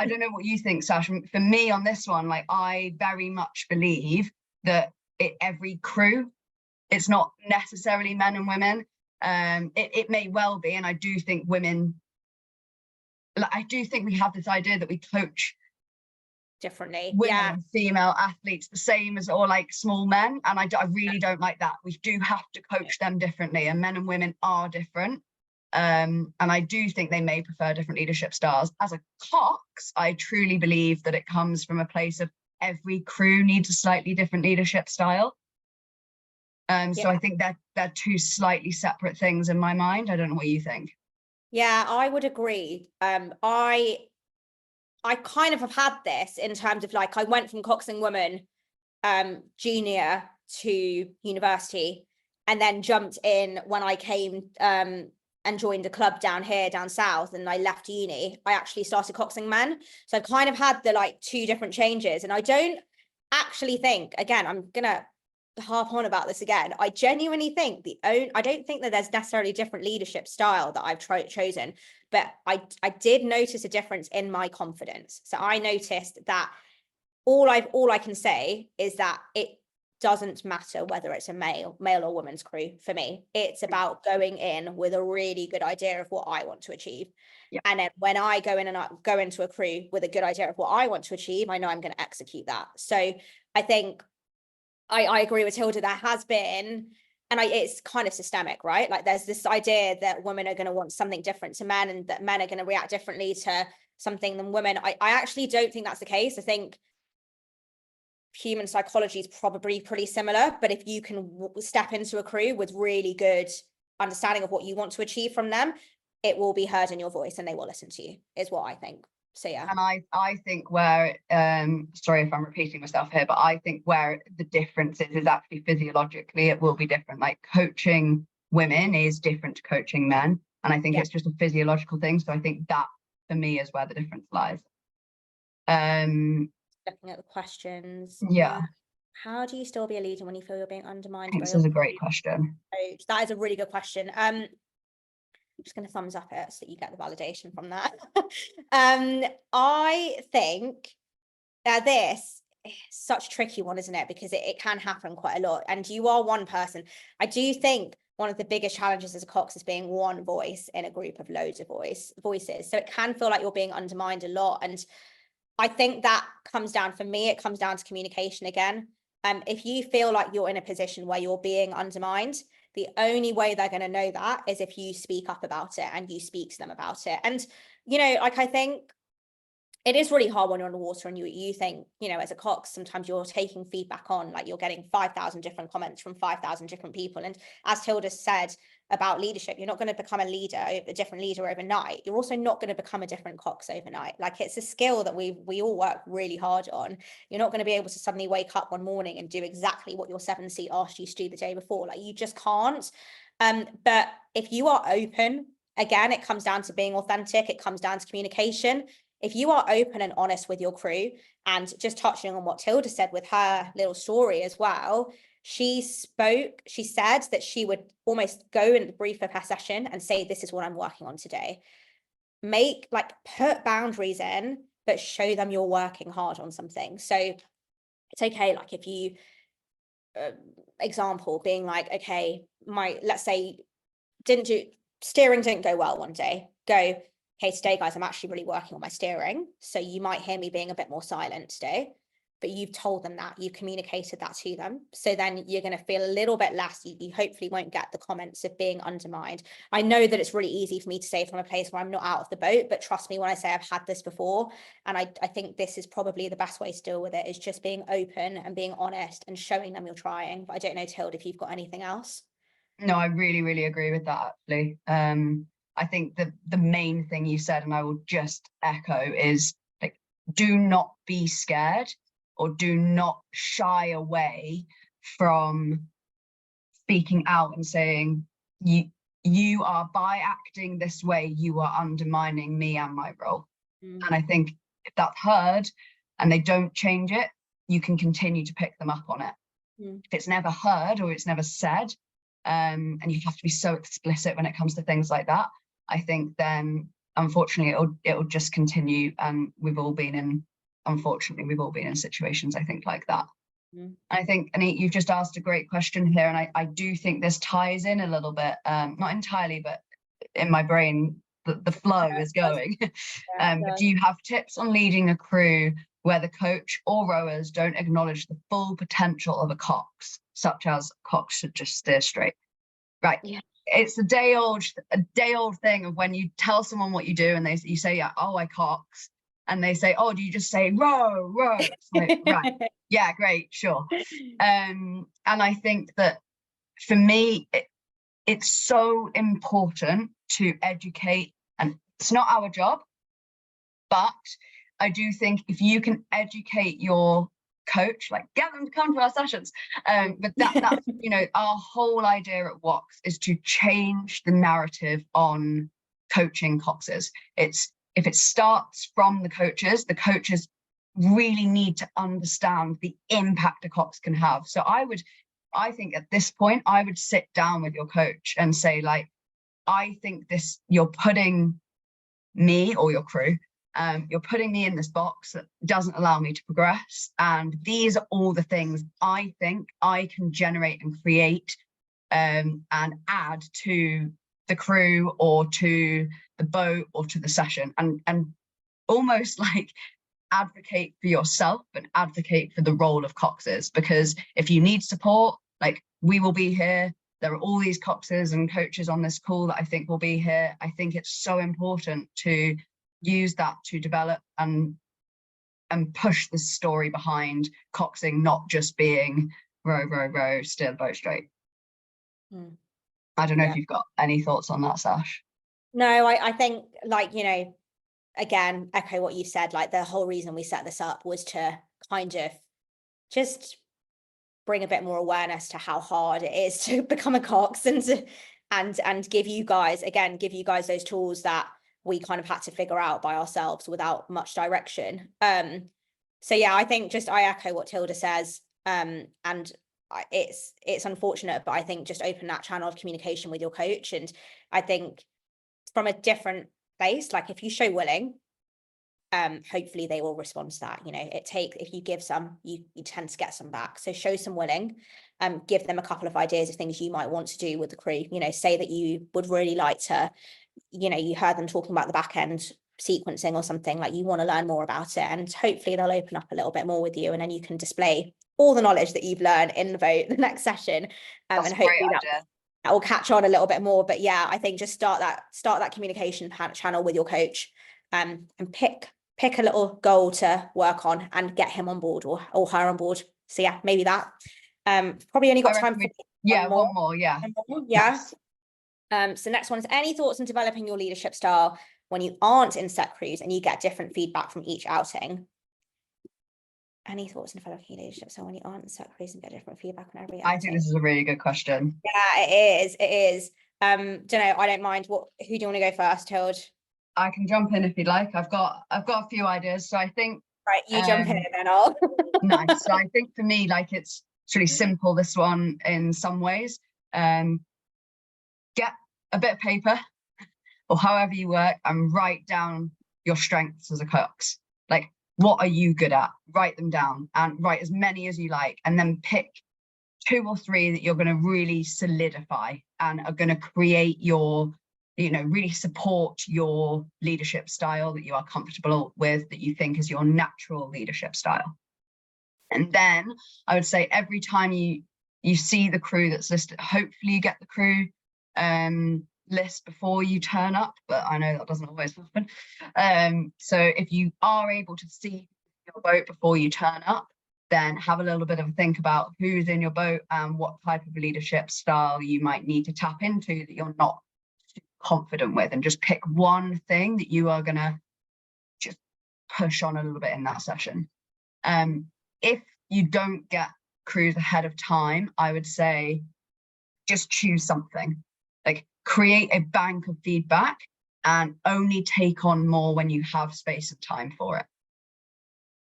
don't know what you think, Sasha. For me on this one, like, I very much believe that every crew, it's not necessarily men and women. It may well be, and I do think women, I do think we have this idea that we coach differently. women Yeah. and female athletes the same as, or like small men, and I really don't like that. We do have to coach them differently, and men and women are different. And I do think they may prefer different leadership styles. As a Cox, I truly believe that it comes from a place of every crew needs a slightly different leadership style. So I think they're two slightly separate things in my mind. I don't know what you think. Yeah, I would agree. I kind of have had this in terms of like, I went from Coxing woman junior to university, and then jumped in when I came and joined a club down south, and I left uni. I actually started Coxing men. So I've kind of had the like two different changes, and I don't actually think, again, I'm gonna harp on about this again, I genuinely think I don't think that there's necessarily a different leadership style that I've chosen, but I did notice a difference in my confidence. So I noticed that all I can say is that it doesn't matter whether it's a male or women's crew. For me, it's about going in with a really good idea of what I want to achieve. Yep. And then when I go in and I go into a crew with a good idea of what I want to achieve, I know I'm going to execute that. So I think I agree with Hilda. There has been, and it's kind of systemic, right? Like there's this idea that women are going to want something different to men, and that men are going to react differently to something than women. I actually don't think that's the case. I think human psychology is probably pretty similar, but if you can step into a crew with really good understanding of what you want to achieve from them, it will be heard in your voice and they will listen to you, is what I think. So yeah. And I think where sorry if I'm repeating myself here, but I think where the difference is actually physiologically it will be different. Like coaching women is different to coaching men, and I think it's just a physiological thing. So I think that for me is where the difference lies. Looking at the questions. Yeah. How do you still be a leader when you feel you're being undermined? This is a great question. Coach? That is a really good question. I'm just going to thumbs up it so that you get the validation from that. I think that this is such a tricky one, isn't it? Because it can happen quite a lot. And you are one person. I do think one of the biggest challenges as a Cox is being one voice in a group of loads of voices. So it can feel like you're being undermined a lot. And I think that comes down, for me, it comes down to communication again. If you feel like you're in a position where you're being undermined, the only way they're going to know that is if you speak up about it and you speak to them about it. And, you know, like, I think it is really hard when you're on the water and you think, you know, as a Cox, sometimes you're taking feedback on, like, you're getting 5,000 different comments from 5,000 different people. And as Tilda said about leadership, you're not going to become a different leader overnight. You're also not going to become a different Cox overnight. Like, it's a skill that we all work really hard on. You're not going to be able to suddenly wake up one morning and do exactly what your 7C asked you to do the day before. Like, you just can't. But if you are open, again, it comes down to being authentic. It comes down to communication. If you are open and honest with your crew, and just touching on what Tilda said with her little story as well, she said that she would almost go in the brief of her session and say, this is what I'm working on today. Put boundaries in, but show them you're working hard on something. So it's okay, like, if you, example being like, okay, let's say steering didn't go well one day, go, hey, today, guys, I'm actually really working on my steering. So you might hear me being a bit more silent today, but you've told them that, you've communicated that to them. So then you're going to feel a little bit less, you hopefully won't get the comments of being undermined. I know that it's really easy for me to say from a place where I'm not out of the boat, but trust me when I say I've had this before. And I think this is probably the best way to deal with it, is just being open and being honest and showing them you're trying. But I don't know, Tilda, if you've got anything else. No, I really, really agree with that, actually. I think the main thing you said, and I will just echo, is, like, do not be scared or do not shy away from speaking out and saying, you are, by acting this way, you are undermining me and my role. And I think if that's heard and they don't change it, you can continue to pick them up on it. If it's never heard or it's never said, and you have to be so explicit when it comes to things like that, I think then unfortunately it'll just continue, and we've all been in situations, I think, like that. I think, Anit, you've just asked a great question here, and I do think this ties in a little bit, not entirely, but in my brain the flow is going. But do you have tips on leading a crew where the coach or rowers don't acknowledge the full potential of a cox, such as cox should just steer straight. Right. Yeah. It's a day old thing of when you tell someone what you do and you say, yeah, oh, I cox. And they say, oh, do you just say row, row? It's like, right. Yeah, great, sure. And I think that for me, it's so important to educate, and it's not our job, but I do think if you can educate your coach, like get them to come to our sessions. But that's, you know, our whole idea at WOX is to change the narrative on coaching coxes. If it starts from the coaches really need to understand the impact a cox can have. So I think at this point, I would sit down with your coach and say, like, I think you're putting me or your crew, you're putting me in this box that doesn't allow me to progress. And these are all the things I think I can generate and create and add to the crew or to the boat or to the session, and almost like advocate for yourself and advocate for the role of coxes. Because if you need support, like, we will be here. There are all these coxes and coaches on this call that I think will be here. I think it's so important to use that to develop and push the story behind coxing not just being row, row, row, steer the boat straight. I don't know if you've got any thoughts on that, Sash. No, I think, like, you know, again, echo what you said, like the whole reason we set this up was to kind of just bring a bit more awareness to how hard it is to become a cox, and give you guys those tools that we kind of had to figure out by ourselves without much direction. So yeah, I think I echo what Tilda says, and it's unfortunate, but I think just open that channel of communication with your coach. And I think from a different place, like if you show willing, hopefully they will respond to that. You know, if you give some, you tend to get some back. So show some willing, give them a couple of ideas of things you might want to do with the crew. You know, say that you would really like to, you know, you heard them talking about the back end sequencing or something, like you want to learn more about it, and hopefully they'll open up a little bit more with you, and then you can display all the knowledge that you've learned in the boat the next session, and hopefully that will catch on a little bit more. But yeah, I think just start that communication channel with your coach, and pick a little goal to work on and get him on board or her on board. So yeah, maybe that. Probably only got time for one more. Yeah. Yes. So next one is, any thoughts on developing your leadership style when you aren't in set crews and you get different feedback from each outing? Any thoughts on developing your leadership style when you aren't in set crews and get different feedback on every outing? I think this is a really good question. Yeah, it is. Don't know. I don't mind. Who do you want to go first, Tilde? I can jump in if you'd like. I've got a few ideas. So I think. Right, you jump in and then I'll. Nice. So I think for me, like, it's really simple, this one, in some ways. Get a bit of paper or however you work and write down your strengths as a cox. Like, what are you good at? Write them down and write as many as you like, and then pick 2 or 3 that you're going to really solidify and are going to create your, you know, really support your leadership style that you are comfortable with, that you think is your natural leadership style. And then I would say every time you see the crew that's listed, hopefully you get the crew list before you turn up, but I know that doesn't always happen. So if you are able to see your boat before you turn up, then have a little bit of a think about who's in your boat and what type of leadership style you might need to tap into that you're not confident with, and just pick one thing that you are going to just push on a little bit in that session. If you don't get crews ahead of time, I would say just choose something. Like, create a bank of feedback and only take on more when you have space and time for it,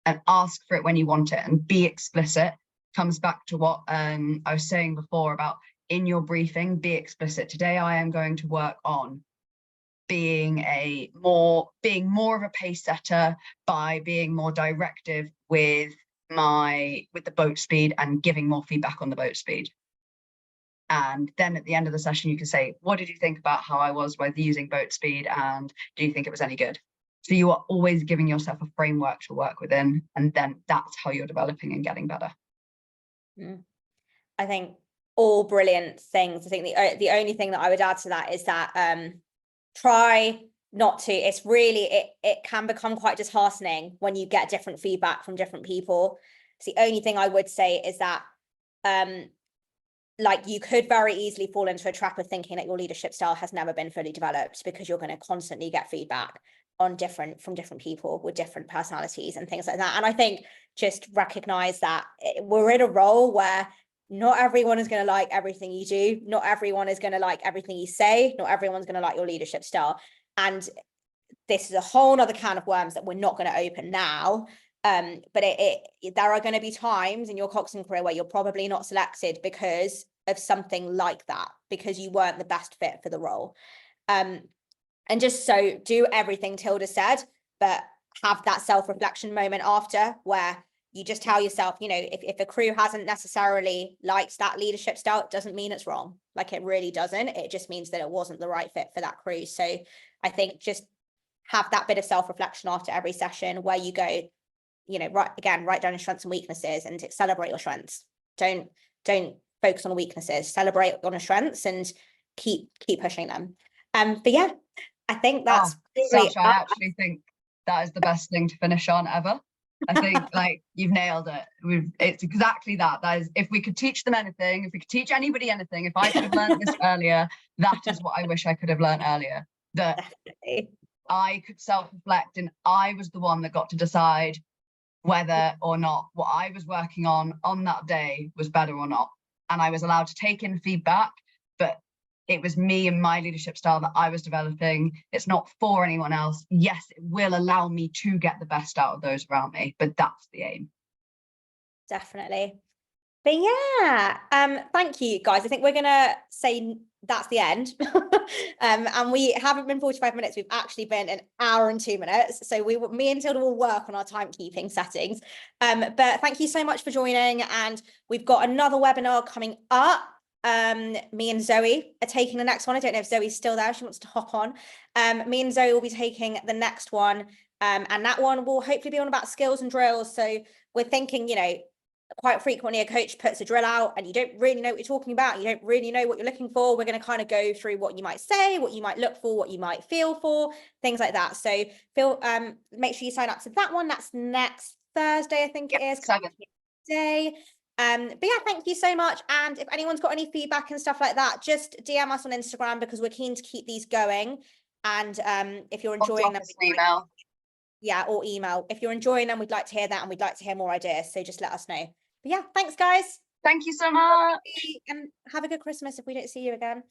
and ask for it when you want it, and be explicit. Comes back to what I was saying before about, in your briefing, be explicit. Today I am going to work on being more of a pace setter by being more directive with the boat speed and giving more feedback on the boat speed. And then at the end of the session, you can say, what did you think about how I was with using boat speed, and do you think it was any good? So you are always giving yourself a framework to work within, and then that's how you're developing and getting better. I think all brilliant things. I think the only thing that I would add to that is that try not to, it's really, it can become quite disheartening when you get different feedback from different people. It's the only thing I would say is that like you could very easily fall into a trap of thinking that your leadership style has never been fully developed, because you're going to constantly get feedback from different people with different personalities and things like that. And I think just recognize that we're in a role where not everyone is going to like everything you do. Not everyone is going to like everything you say. Not everyone's going to like your leadership style. And this is a whole nother can of worms that we're not going to open now. But there are going to be times in your Coxing career where you're probably not selected because of something like that, because you weren't the best fit for the role. And just so do everything Tilda said, but have that self-reflection moment after, where you just tell yourself, you know, if a crew hasn't necessarily liked that leadership style, it doesn't mean it's wrong. Like, it really doesn't. It just means that it wasn't the right fit for that crew. So I think just have that bit of self-reflection after every session where you go, you know, write down your strengths and weaknesses and celebrate your strengths. Don't focus on the weaknesses, celebrate on your strengths and keep pushing them. But yeah, I think that's Sasha, I actually think that is the best thing to finish on ever. I think like you've nailed it. It's exactly that. That is, if we could teach them anything, if we could teach anybody anything, if I could have learned this earlier, that is what I wish I could have learned earlier. That definitely. I could self-reflect and I was the one that got to decide whether or not what I was working on that day was better or not. And I was allowed to take in feedback, but it was me and my leadership style that I was developing. It's not for anyone else. Yes, it will allow me to get the best out of those around me, but that's the aim. Definitely. But yeah, thank you guys. I think we're gonna say that's the end. And we haven't been 45 minutes, we've actually been an hour and 2 minutes. So me and Tilda will work on our timekeeping settings. But thank you so much for joining. And we've got another webinar coming up. Me and Zoe are taking the next one. I don't know if Zoe's still there, she wants to hop on. Me and Zoe will be taking the next one. And that one will hopefully be on about skills and drills. So we're thinking, you know, quite frequently a coach puts a drill out and you don't really know what you're talking about. You don't really know what you're looking for. We're going to kind of go through what you might say, what you might look for, what you might feel for, things like that. So make sure you sign up to that one. That's next Thursday, I think it is. 7th. Day. But yeah, thank you so much. And if anyone's got any feedback and stuff like that, just DM us on Instagram, because we're keen to keep these going. And if you're enjoying them, email. Yeah, or email. If you're enjoying them, we'd like to hear that, and we'd like to hear more ideas. So just let us know. But yeah, thanks guys. Thank you so much. And have a good Christmas if we don't see you again.